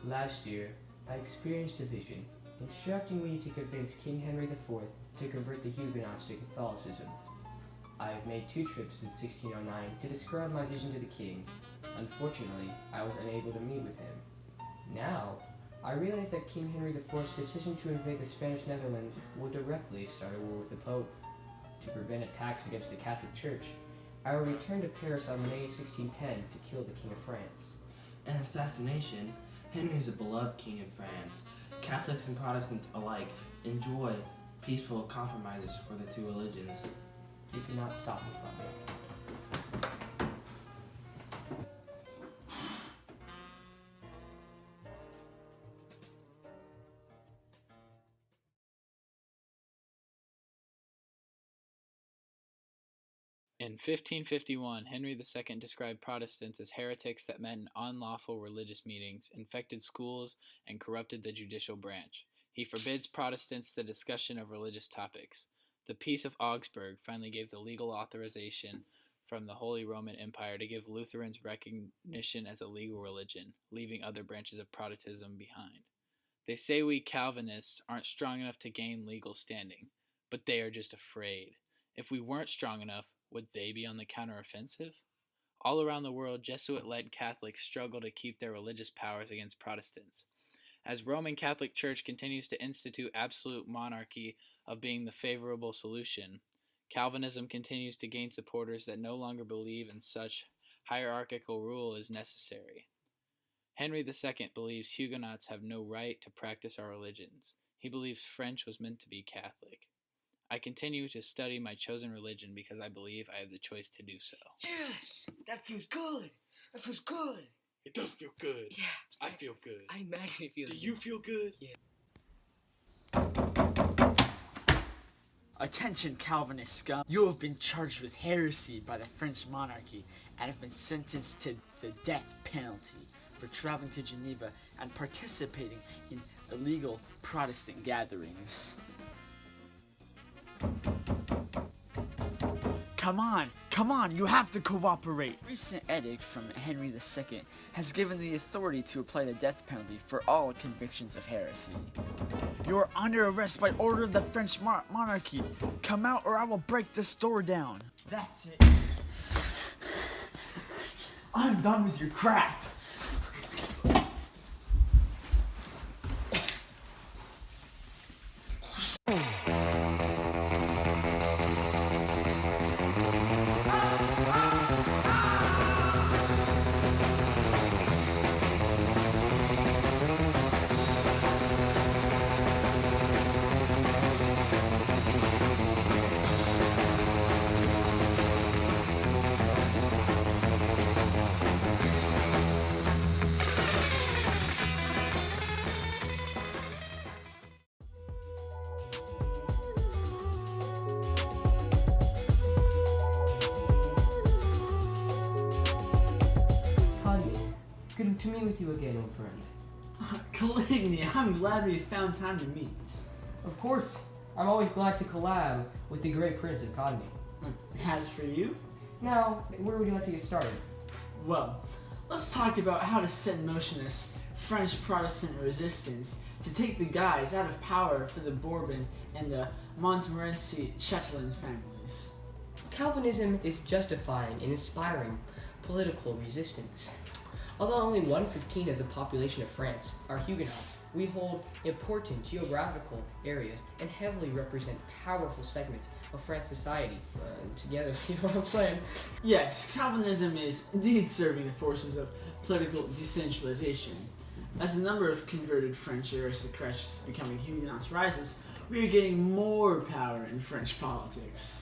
Last year, I experienced a vision, instructing me to convince King Henry IV to convert the Huguenots to Catholicism. I have made 2 trips since 1609 to describe my vision to the king. Unfortunately, I was unable to meet with him. Now, I realize that King Henry IV's decision to invade the Spanish Netherlands will directly start a war with the Pope. To prevent attacks against the Catholic Church, I will return to Paris on May 1610 to kill the King of France. An assassination? Henry is a beloved king in France. Catholics and Protestants alike enjoy peaceful compromises for the 2 religions. You cannot stop me, Father. In 1551, Henry II described Protestants as heretics that met in unlawful religious meetings, infected schools, and corrupted the judicial branch. He forbids Protestants the discussion of religious topics. The Peace of Augsburg finally gave the legal authorization from the Holy Roman Empire to give Lutherans recognition as a legal religion, leaving other branches of Protestantism behind. They say we Calvinists aren't strong enough to gain legal standing, but they are just afraid. If we weren't strong enough, would they be on the counteroffensive? All around the world, Jesuit-led Catholics struggle to keep their religious powers against Protestants. As Roman Catholic Church continues to institute absolute monarchy of being the favorable solution, Calvinism continues to gain supporters that no longer believe in such hierarchical rule is necessary. Henry II believes Huguenots have no right to practice our religions. He believes French was meant to be Catholic. I continue to study my chosen religion because I believe I have the choice to do so. Yes! That feels good! That feels good! It does feel good. Yeah. I feel good. I imagine it feels Do good. you feel good? Yeah. Attention, Calvinist scum. You have been charged with heresy by the French monarchy and have been sentenced to the death penalty for traveling to Geneva and participating in illegal Protestant gatherings. Come on, you have to cooperate. Recent edict from Henry II has given the authority to apply the death penalty for all convictions of heresy. You are under arrest by order of the French monarchy. Come out or I will break this door down. That's it. I'm done with your crap. Good to meet with you again, old friend. Caligny, I'm glad we found time to meet. Of course, I'm always glad to collab with the great Prince of Cogni. As for you? Now, where would you like to get started? Well, let's talk about how to set in motion this French Protestant resistance to take the guys out of power for the Bourbon and the Montmorency Chatelain families. Calvinism is justifying and inspiring political resistance. Although only 1/15 of the population of France are Huguenots, we hold important geographical areas and heavily represent powerful segments of French society together. You know what I'm saying? Yes, Calvinism is indeed serving the forces of political decentralization. As the number of converted French aristocrats becoming Huguenots rises, we are getting more power in French politics.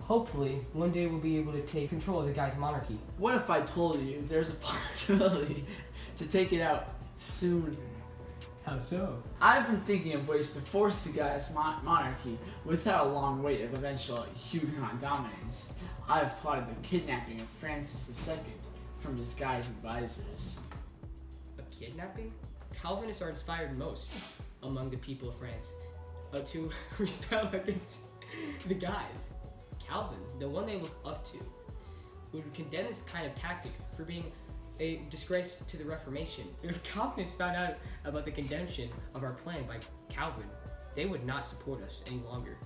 Hopefully, one day we'll be able to take control of the guy's monarchy. What if I told you there's a possibility to take it out sooner? How so? I've been thinking of ways to force the guy's monarchy without a long wait of eventual Huguenot dominance. I've plotted the kidnapping of Francis II from his guy's advisors. A kidnapping? Calvinists are inspired most among the people of France to rebel against the guys. Calvin, the one they look up to, would condemn this kind of tactic for being a disgrace to the Reformation. If Calvinists found out about the condemnation of our plan by Calvin, they would not support us any longer.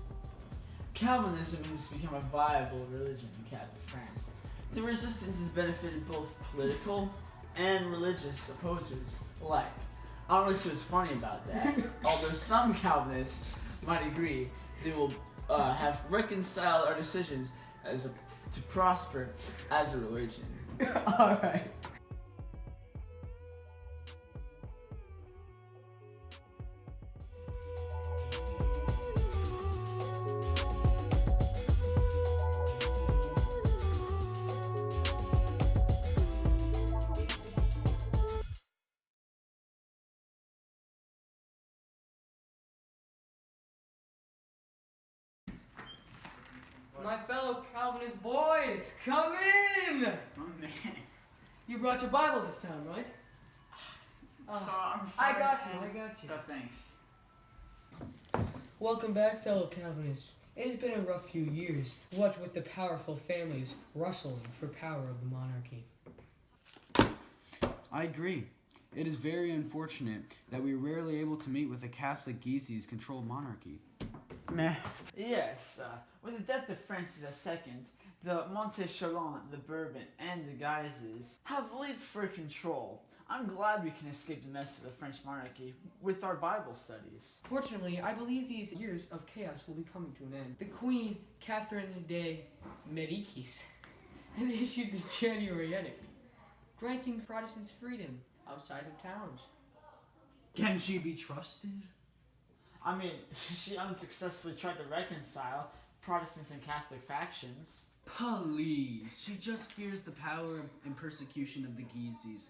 Calvinism has become a viable religion in Catholic France. The resistance has benefited both political and religious opposers alike. I don't know what's funny about that. Although some Calvinists might agree, they will have reconciled our decisions to prosper as a religion. Alright. My fellow Calvinist boys, come in! Oh man. You brought your Bible this time, right? I'm sorry. I got you. Oh, thanks. Welcome back, fellow Calvinists. It has been a rough few years, what with the powerful families rustling for power of the monarchy. I agree. It is very unfortunate that we are rarely able to meet with the Catholic Guises-controlled monarchy. Meh. Yes, with the death of Francis II, the Montechalon, the Bourbon, and the Guises have leaped for control. I'm glad we can escape the mess of the French monarchy with our Bible studies. Fortunately, I believe these years of chaos will be coming to an end. The Queen, Catherine de Medicis, has issued the January Edict, granting Protestants freedom outside of towns. Can she be trusted? I mean, she unsuccessfully tried to reconcile Protestants and Catholic factions. Please, she just fears the power and persecution of the Guises.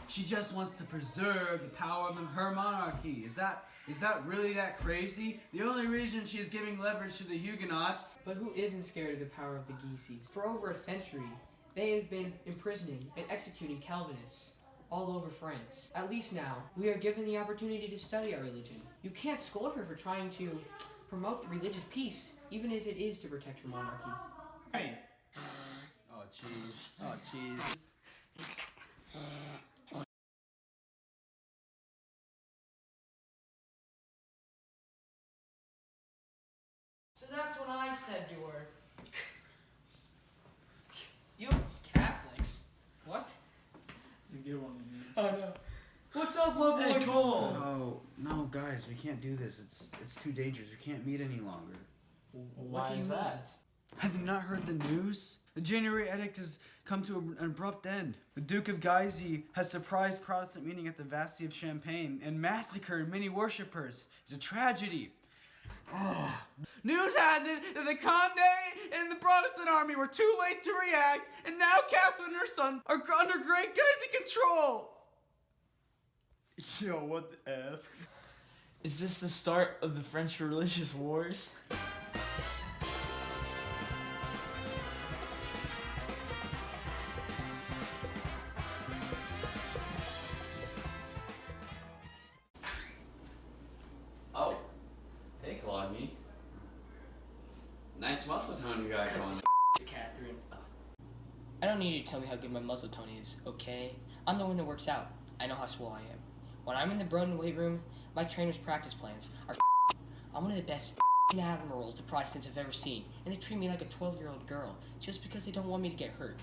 She just wants to preserve the power of her monarchy. Is that really that crazy? The only reason she's giving leverage to the Huguenots. But who isn't scared of the power of the Guises? For over a century, they have been imprisoning and executing Calvinists all over France. At least now, we are given the opportunity to study our religion. You can't scold her for trying to promote religious peace, even if it is to protect her monarchy. Hey. Oh jeez. Oh jeez. So that's what I said to her. You Catholics? What? You get one. Oh no. What's up, my boy? Hey, Cole. Oh no, guys, we can't do this. It's too dangerous. We can't meet any longer. What do you mean? Have you not heard the news? The January Edict has come to an abrupt end. The Duke of Guise has surprised Protestant meeting at the Bastille of Champagne and massacred many worshippers. It's a tragedy. News has it that the Conde and the Protestant army were too late to react, and now Catherine and her son are under Great Guise control. Yo, what the F? Is this the start of the French religious wars? Oh, hey Claude, nice muscle tone you got going. Catherine. I don't need you to tell me how good my muscle tone is, okay? I'm the one that works out. I know how swole I am. When I'm in the Broden weight room, my trainer's practice plans are I'm one of the best admirals the Protestants have ever seen, and they treat me like a 12-year-old girl just because they don't want me to get hurt.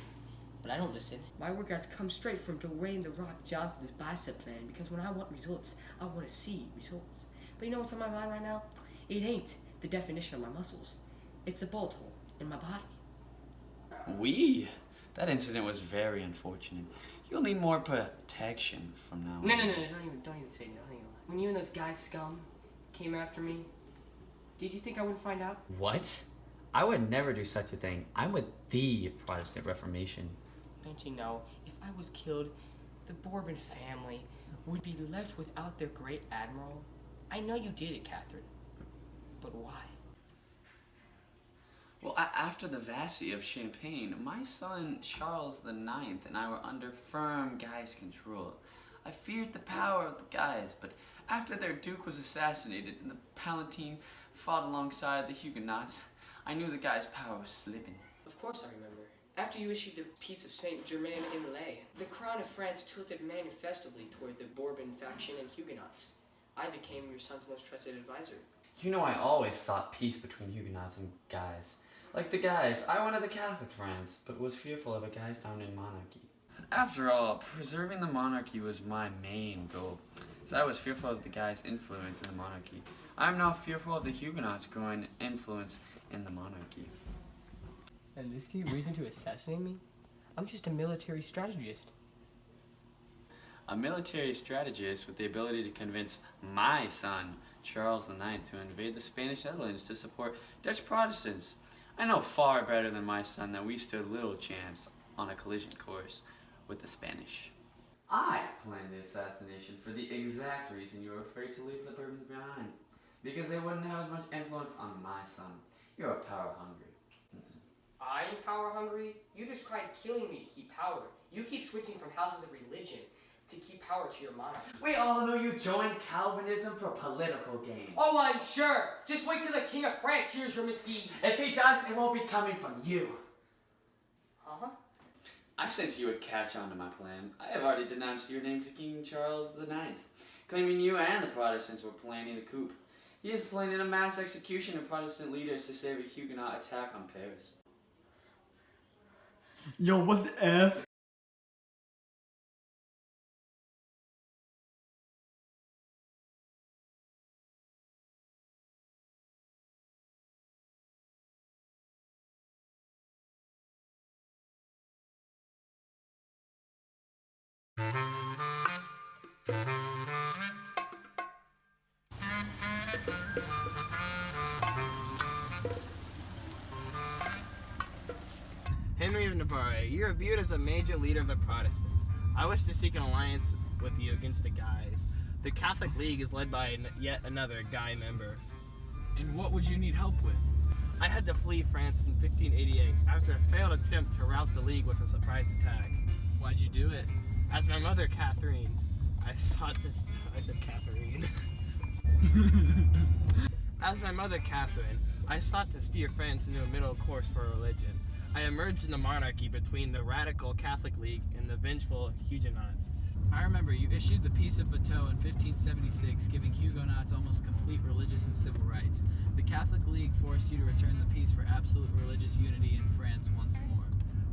But I don't listen. My workouts come straight from Dwayne The Rock Johnson's bicep plan because when I want results, I want to see results. But you know what's on my mind right now? It ain't the definition of my muscles. It's the bullet hole in my body. That incident was very unfortunate. You'll need more protection from now on. No, don't even say nothing. When you and those guys scum came after me, did you think I wouldn't find out? What? I would never do such a thing. I'm with the Protestant Reformation. Don't you know, if I was killed, the Bourbon family would be left without their great admiral? I know you did it, Catherine. But why? Well, after the Bastille of Champagne, my son Charles IX and I were under firm Guise control. I feared the power of the Guises, but after their duke was assassinated and the Palatine fought alongside the Huguenots, I knew the Guise' power was slipping. Of course I remember. After you issued the Peace of Saint-Germain-en-Laye, the crown of France tilted manifestively toward the Bourbon faction and Huguenots. I became your son's most trusted advisor. You know I always sought peace between Huguenots and Guys. Like the Guys, I wanted a Catholic France, but was fearful of a Guys down in monarchy. After all, preserving the monarchy was my main goal, as I was fearful of the Guys' influence in the monarchy. I am now fearful of the Huguenots' growing influence in the monarchy. And this gave reason to assassinate me? I'm just a military strategist. A military strategist with the ability to convince my son, Charles IX, to invade the Spanish Netherlands to support Dutch Protestants. I know far better than my son that we stood little chance on a collision course with the Spanish. I planned the assassination for the exact reason you were afraid to leave the Bourbons behind. Because they wouldn't have as much influence on my son. You're a power hungry. I'm power hungry? You just tried killing me to keep power. You keep switching from houses of religion to keep power to your monarch. We all know you joined Calvinism for political gain. Oh, I'm sure! Just wait till the King of France hears your misdeeds. If he does, it won't be coming from you. Huh? I sensed you would catch on to my plan. I have already denounced your name to King Charles IX, claiming you and the Protestants were planning a coup. He is planning a mass execution of Protestant leaders to save a Huguenot attack on Paris. Yo, what the F? Henry of Navarre, you are viewed as a major leader of the Protestants. I wish to seek an alliance with you against the Guys. The Catholic League is led by yet another Guy member. And what would you need help with? I had to flee France in 1588 after a failed attempt to rout the League with a surprise attack. Why'd you do it? As my mother, Catherine, As my mother, Catherine, I sought to steer France into a middle course for religion. I emerged in the monarchy between the radical Catholic League and the vengeful Huguenots. I remember you issued the Peace of Bateau in 1576, giving Huguenots almost complete religious and civil rights. The Catholic League forced you to return the peace for absolute religious unity in France once more.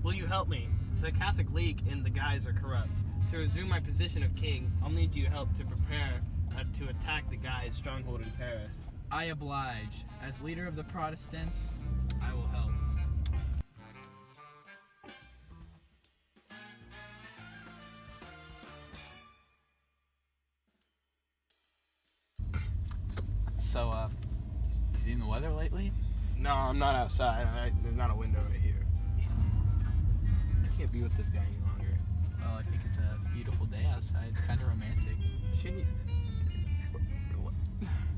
Will you help me? The Catholic League and the Guys are corrupt. To resume my position of king, I'll need your help to prepare to attack the Guys' stronghold in Paris. I oblige. As leader of the Protestants, I will help. So, you seen the weather lately? No, I'm not outside. There's not a window right here. I can't be with this guy any longer. Well, I think it's a beautiful day outside. It's kind of romantic. Shouldn't you?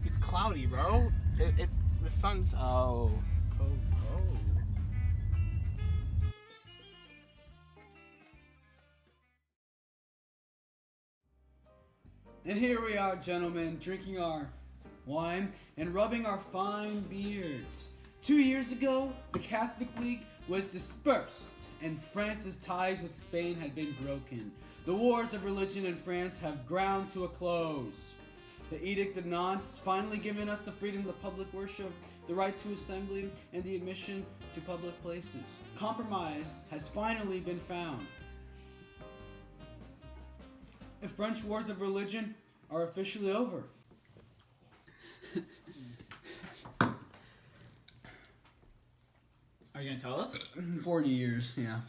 It's cloudy, bro. It's the sun's. Oh. And here we are, gentlemen, drinking our wine and rubbing our fine beards. 2 years ago, the Catholic League was dispersed, and France's ties with Spain had been broken. The wars of religion in France have ground to a close. The Edict of Nantes finally given us the freedom of public worship, the right to assembly, and the admission to public places. Compromise has finally been found. The French wars of religion are officially over. Are you gonna tell us? 40 years, yeah.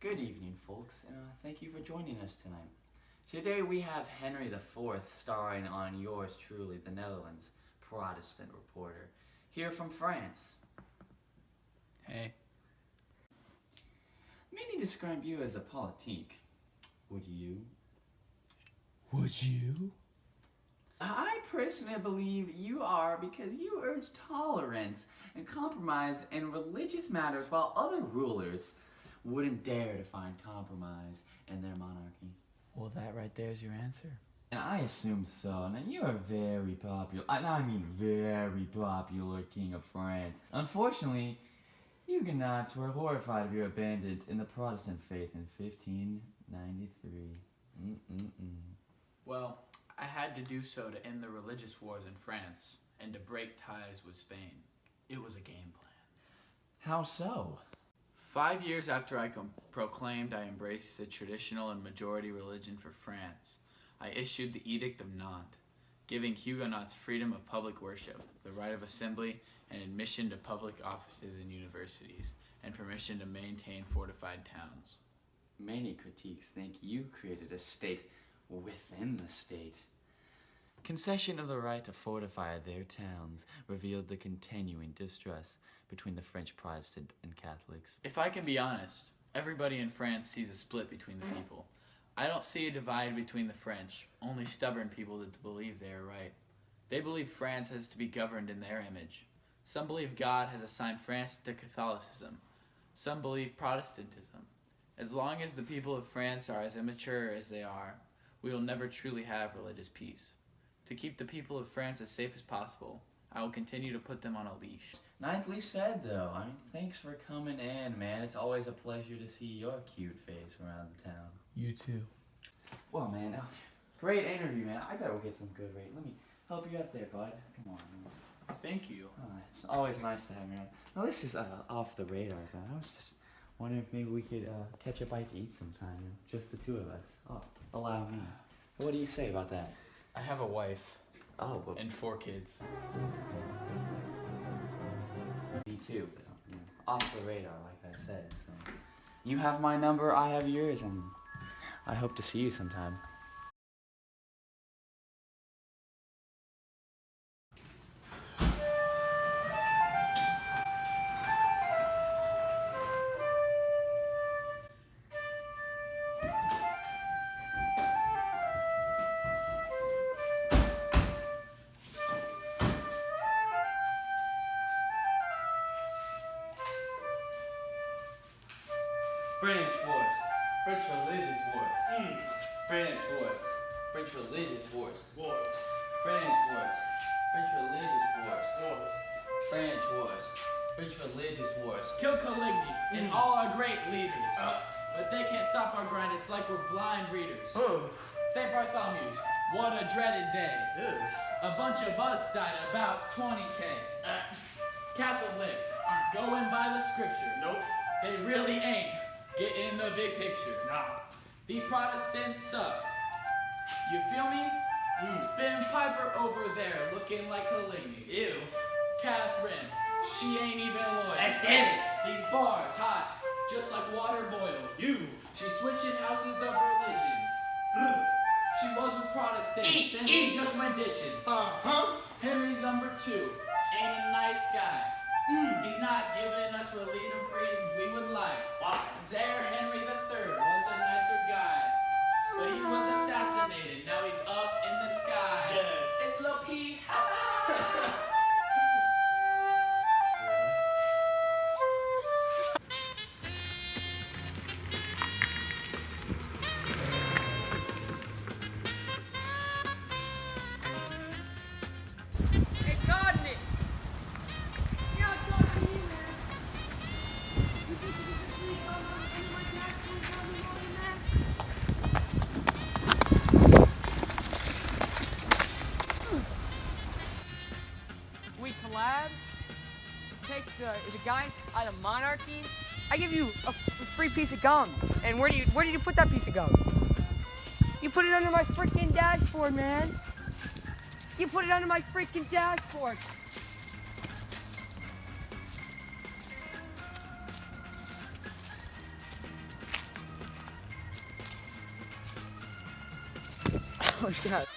Good evening, folks, and thank you for joining us tonight. Today we have Henry IV starring on yours truly, the Netherlands Protestant reporter, here from France. Hey. Many describe you as a politique. Would you? Would you? I personally believe you are because you urge tolerance and compromise in religious matters while other rulers wouldn't dare to find compromise in their monarchy. Well, that right there is your answer. And I assume so. Now, you're a very popular, I mean very popular king of France. Unfortunately, Huguenots were horrified of your abandonment in the Protestant faith in 1593. Well, I had to do so to end the religious wars in France and to break ties with Spain. It was a game plan. How so? 5 years after I proclaimed I embraced the traditional and majority religion for France, I issued the Edict of Nantes, giving Huguenots freedom of public worship, the right of assembly, and admission to public offices and universities, and permission to maintain fortified towns. Many critiques think you created a state within the state. Concession of the right to fortify their towns revealed the continuing distrust between the French Protestant and Catholics. If I can be honest, everybody in France sees a split between the people. I don't see a divide between the French, only stubborn people that believe they are right. They believe France has to be governed in their image. Some believe God has assigned France to Catholicism. Some believe Protestantism. As long as the people of France are as immature as they are, we will never truly have religious peace. To keep the people of France as safe as possible, I will continue to put them on a leash. Nicely said, though. I mean, thanks for coming in, man. It's always a pleasure to see your cute face around town. You too. Well, man, great interview, man. I bet we'll get some good rate. Let me help you out there, bud. Come on, man. Thank you. Oh, it's always nice to have you around. Now, this is off the radar, but I was just wondering if maybe we could catch a bite to eat sometime. Just the two of us. Oh, allow me. What do you say about that? I have a wife. Oh, but And 4 kids. me too. But, off the radar, like I said. So. You have my number, I have yours, and I hope to see you sometime. French wars. French religious wars. French wars. French religious wars. French wars. French religious wars. French wars. French religious wars. Kill Caligny and all our great leaders. But they can't stop our grind, it's like we're blind readers. St. Bartholomew's, what a dreaded day. A bunch of us died, about 20K. Catholics aren't going by the scripture. Nope. They really ain't getting the big picture. These Protestants suck. You feel me? Ben Piper over there looking like Caligny. Ew. Catherine, she ain't even loyal. Let's get it. These bars hot, just like water boiled. You. She's switching houses of religion. She was with Protestants, then she just went ditching. Henry #2 ain't a nice guy. He's not giving us freedoms we would like. There, Henry III was a nicer guy, but he was assassinated. Now he's up in the sky. It's Lil P. Hey, Gardner! You're not talking to me, man. You think you can see any of my taxes on me more than that? We collab, take the guys out of monarchy. I give you a free piece of gum. And where did you put that piece of gum? You put it under my freaking dashboard, man. You put it under my freaking dashboard. Oh, God.